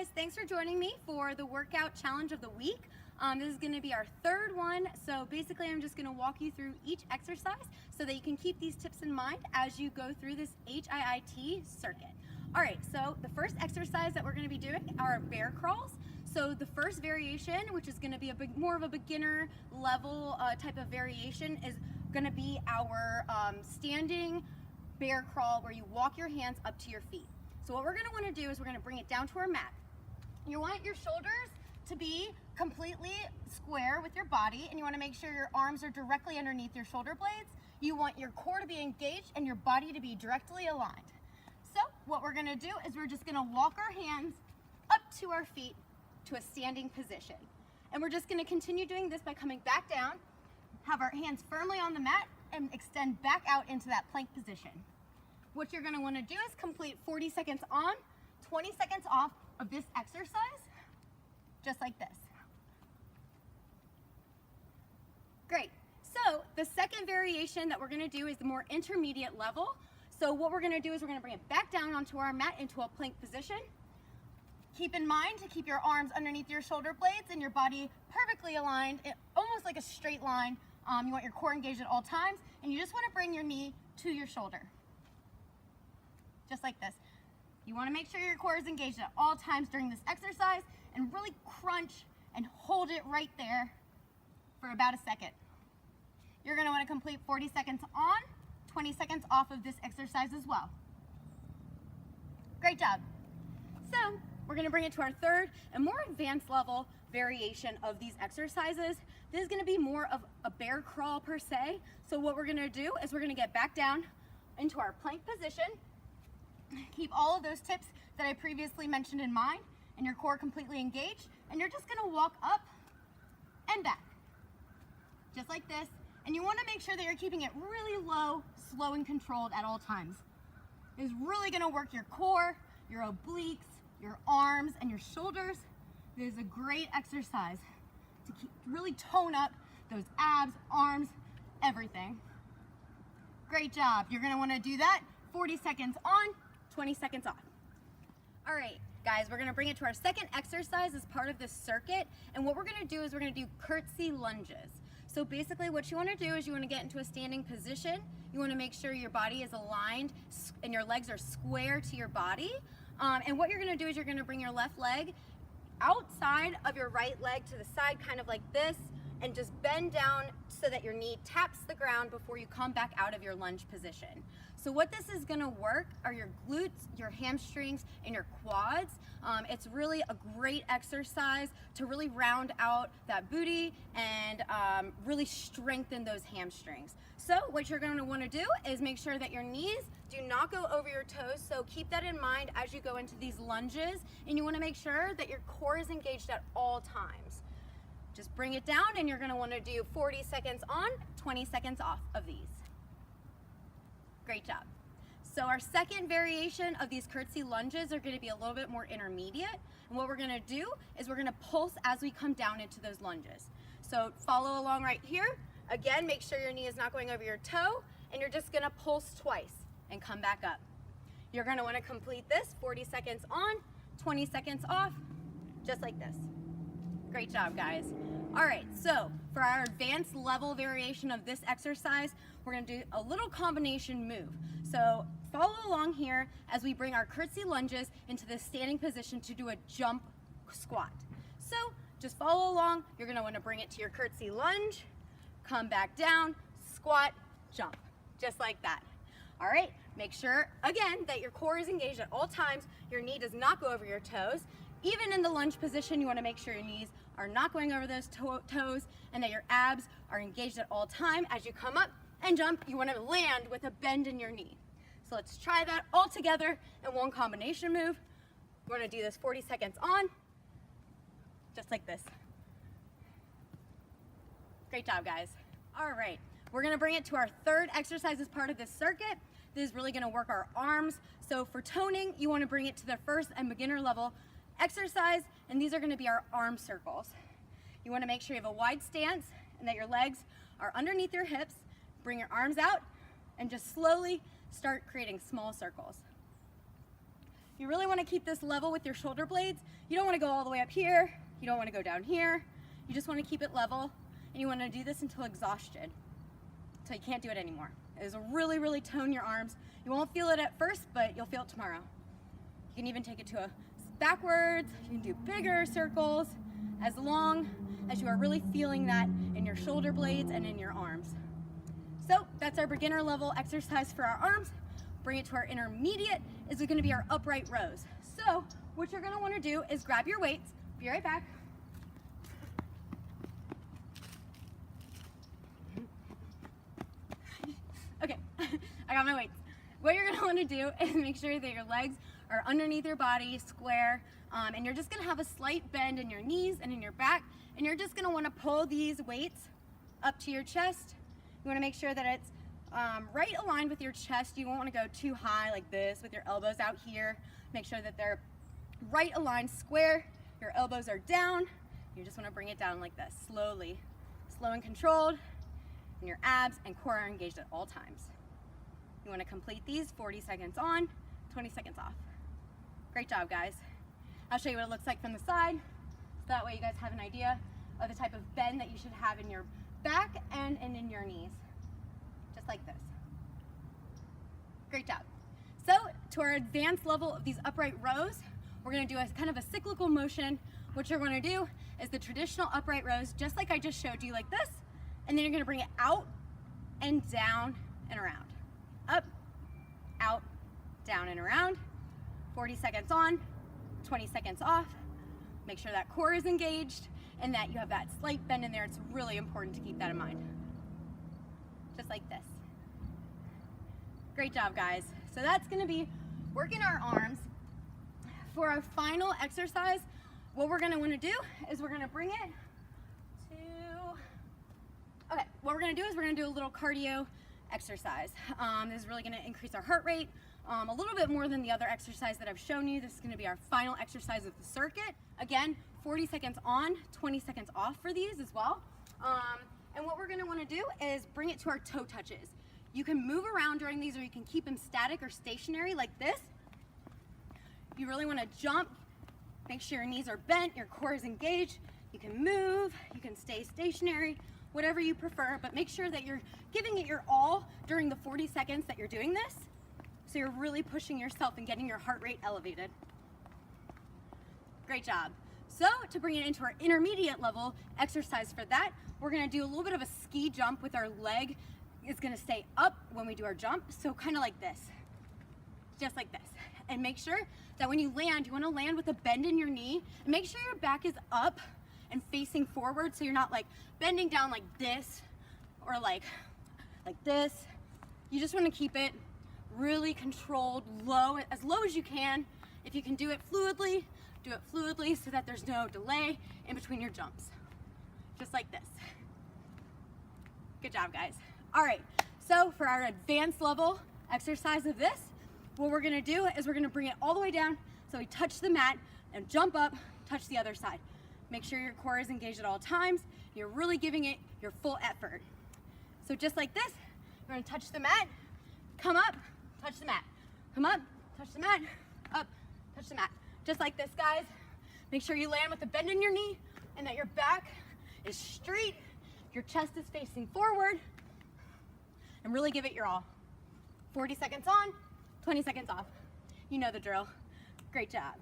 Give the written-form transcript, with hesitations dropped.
guys, thanks for joining me for the workout challenge of the week. This is going to be our third one, so basically I'm just going to walk you through each exercise so that you can keep these tips in mind as you go through this HIIT circuit. Alright, so the first exercise that we're going to be doing are bear crawls. So the first variation, which is going to be more of a beginner level type of variation, is going to be our standing bear crawl where you walk your hands up to your feet. So what we're going to want to do is we're going to bring it down to our mat. You want your shoulders to be completely square with your body, and you want to make sure your arms are directly underneath your shoulder blades. You want your core to be engaged and your body to be directly aligned. So what we're going to do is we're just going to walk our hands up to our feet to a standing position. And we're just going to continue doing this by coming back down, have our hands firmly on the mat, and extend back out into that plank position. What you're going to want to do is complete 40 seconds on, 20 seconds off of this exercise, just like this. Great. So the second variation that we're going to do is the more intermediate level. So what we're going to do is we're going to bring it back down onto our mat into a plank position. Keep in mind to keep your arms underneath your shoulder blades and your body perfectly aligned, almost like a straight line. You want your core engaged at all times, and you just want to bring your knee to your shoulder. Just like this. You want to make sure your core is engaged at all times during this exercise and really crunch and hold it right there for about a second. You're going to want to complete 40 seconds on, 20 seconds off of this exercise as well. Great job. So we're going to bring it to our third and more advanced level variation of these exercises. This is going to be more of a bear crawl per se. So what we're going to do is we're going to get back down into our plank position. Keep all of those tips that I previously mentioned in mind and your core completely engaged, and you're just going to walk up and back just like this. And you want to make sure that you're keeping it really low, slow, and controlled at all times. It's really going to work your core, your obliques, your arms, and your shoulders. This is a great exercise to really tone up those abs, arms, everything. Great job. You're going to want to do that 40 seconds on, 20 seconds off. All right, guys, we're going to bring it to our second exercise as part of this circuit. And what we're going to do is we're going to do curtsy lunges. So basically what you want to do is you want to get into a standing position. You want to make sure your body is aligned and your legs are square to your body. And what you're going to do is you're going to bring your left leg outside of your right leg to the side, kind of like this, and just bend down so that your knee taps the ground before you come back out of your lunge position. So what this is gonna work are your glutes, your hamstrings, and your quads. It's really a great exercise to really round out that booty and really strengthen those hamstrings. So what you're gonna wanna do is make sure that your knees do not go over your toes, so keep that in mind as you go into these lunges, and you wanna make sure that your core is engaged at all times. Just bring it down, and you're going to want to do 40 seconds on, 20 seconds off of these. Great job. So our second variation of these curtsy lunges are going to be a little bit more intermediate. And what we're going to do is we're going to pulse as we come down into those lunges. So follow along right here. Again, make sure your knee is not going over your toe, and you're just going to pulse twice and come back up. You're going to want to complete this 40 seconds on, 20 seconds off, just like this. Great job, guys. All right, so for our advanced level variation of this exercise, we're going to do a little combination move. So follow along here as we bring our curtsy lunges into the standing position to do a jump squat. So just follow along. You're going to want to bring it to your curtsy lunge, come back down, squat, jump, just like that. All right, make sure, again, that your core is engaged at all times. Your knee does not go over your toes. Even in the lunge position, you want to make sure your knees are not going over those toes and that your abs are engaged at all time. As you come up and jump, you want to land with a bend in your knee. So let's try that all together in one combination move. We're going to do this 40 seconds on, just like this. Great job, guys. All right, we're going to bring it to our third exercise as part of this circuit. This is really going to work our arms. So for toning, you want to bring it to the first and beginner level exercise, and these are going to be our arm circles. You want to make sure you have a wide stance and that your legs are underneath your hips. Bring your arms out and just slowly start creating small circles. You really want to keep this level with your shoulder blades. You don't want to go all the way up here. You don't want to go down here. You just want to keep it level, and you want to do this until exhaustion, until you can't do it anymore. It is really, really tone your arms. You won't feel it at first, but you'll feel it tomorrow. You can even take it to a backwards. You can do bigger circles as long as you are really feeling that in your shoulder blades and in your arms. So that's our beginner level exercise for our arms. Bring it to our intermediate is going to be our upright rows. So what you're going to want to do is grab your weights. Be right back. Okay, I got my weights. What you're going to want to do is make sure that your legs are underneath your body, square, and you're just going to have a slight bend in your knees and in your back, and you're just going to want to pull these weights up to your chest. You want to make sure that it's right aligned with your chest. You won't want to go too high like this with your elbows out here. Make sure that they're right aligned, square. Your elbows are down. You just want to bring it down like this, slowly. Slow and controlled. And your abs and core are engaged at all times. You want to complete these 40 seconds on, 20 seconds off. Great job, guys. I'll show you what it looks like from the side, so that way you guys have an idea of the type of bend that you should have in your back and in your knees. Just like this. Great job. So to our advanced level of these upright rows, we're going to do a kind of a cyclical motion. What you're going to do is the traditional upright rows, just like I just showed you, like this, and then you're going to bring it out and down and around. Up, out, down and around. 40 seconds on, 20 seconds off. Make sure that core is engaged and that you have that slight bend in there. It's really important to keep that in mind. Just like this. Great job, guys. So that's going to be working our arms. For our final exercise, what we're going to want to do is we're going to bring it to, okay, what we're going to do is we're going to do a little cardio exercise. This is really going to increase our heart rate a little bit more than the other exercise that I've shown you. This is going to be our final exercise of the circuit. Again, 40 seconds on, 20 seconds off for these as well. And what we're going to want to do is bring it to our toe touches. You can move around during these, or you can keep them static or stationary like this. You really want to jump. Make sure your knees are bent, your core is engaged. You can move, you can stay stationary, whatever you prefer, but make sure that you're giving it your all during the 40 seconds that you're doing this. So you're really pushing yourself and getting your heart rate elevated. Great job. So to bring it into our intermediate level exercise for that, we're going to do a little bit of a ski jump with our leg. It's going to stay up when we do our jump. So kind of like this, just like this. And make sure that when you land, you want to land with a bend in your knee, and make sure your back is up and facing forward, so you're not like bending down like this or like this. You just want to keep it really controlled, low as you can. If you can do it fluidly so that there's no delay in between your jumps. Just like this. Good job, guys. All right, so for our advanced level exercise of this, what we're gonna do is we're gonna bring it all the way down so we touch the mat and jump up, touch the other side. Make sure your core is engaged at all times. You're really giving it your full effort. So just like this, you're gonna touch the mat, come up, touch the mat, come up, touch the mat, up, touch the mat. Just like this, guys. Make sure you land with a bend in your knee and that your back is straight, your chest is facing forward, and really give it your all. 40 seconds on, 20 seconds off. You know the drill. Great job.